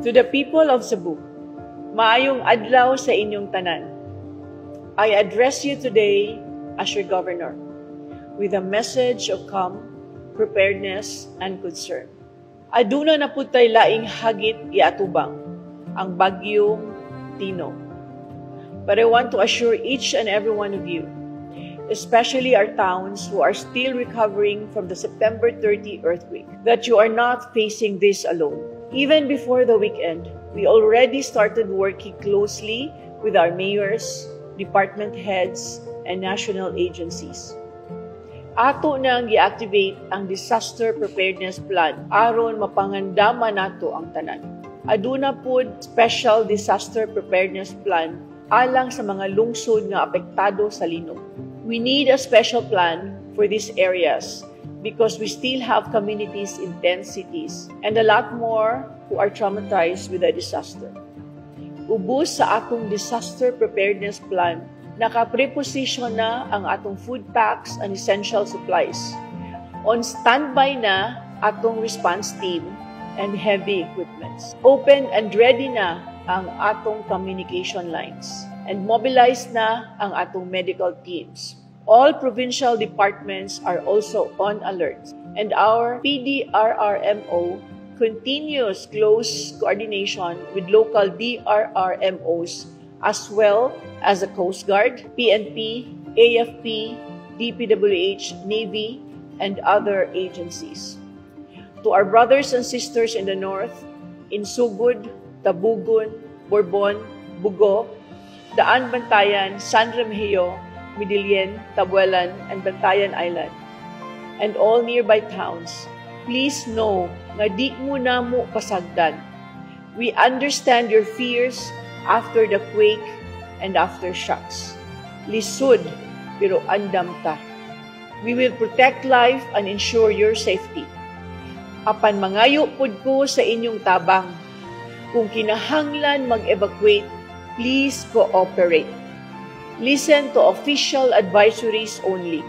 To the people of Cebu, maayong adlaw sa inyong tanan. I address you today as your governor with a message of calm, preparedness, and concern. Aduna na putay laing hagit iatubang ang bagyong Tino. But I want to assure each and every one of you, especially our towns who are still recovering from the September 30 earthquake, that you are not facing this alone. Even before the weekend, we already started working closely with our mayors, department heads, and national agencies. Ato nang i-activate ang disaster preparedness plan aron mapangandama nato ang tanan. Aduna pud special disaster preparedness plan alang sa mga lungsod nga apektado sa linog. We need a special plan for these areas because we still have communities in 10 cities and a lot more who are traumatized with the disaster. Ubos sa atong disaster preparedness plan, naka-preposition na ang atong food packs and essential supplies. On standby na atong response team and heavy equipments. Open and ready na ang atong communication lines and mobilized na ang atong medical teams. All provincial departments are also on alert, and our PDRRMO continues close coordination with local DRRMOs as well as the Coast Guard, PNP, AFP, DPWH, Navy, and other agencies. To our brothers and sisters in the north, in Sugod, Tabugon, Bourbon, Bugo, Daan Bantayan, San Remigio, Midilien, Tabuelan, and Bantayan Island, and all nearby towns, please know nga di mo na mo pasagdan. We understand your fears after the quake and aftershocks. Lisod, pero andam ta. We will protect life and ensure your safety. Apan mangayo pud ko sa inyong tabang. Kung kinahanglan mag-evacuate, please cooperate. Listen to official advisories only.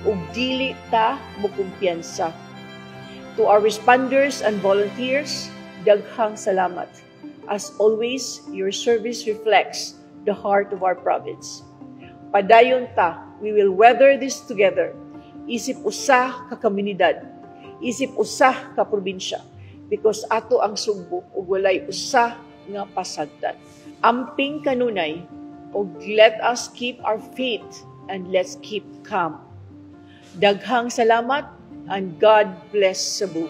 Ug dili ta mo kumpiyansa. To our responders and volunteers, daghang salamat. As always, your service reflects the heart of our province. Padayon ta, we will weather this together. Isip usa ka komunidad, isip usa ka probinsya, because ato ang Sugbo ug walay usa nga pasagdan. Amping kanunay, ug let us keep our faith and let's keep calm. Daghang salamat and God bless Cebu.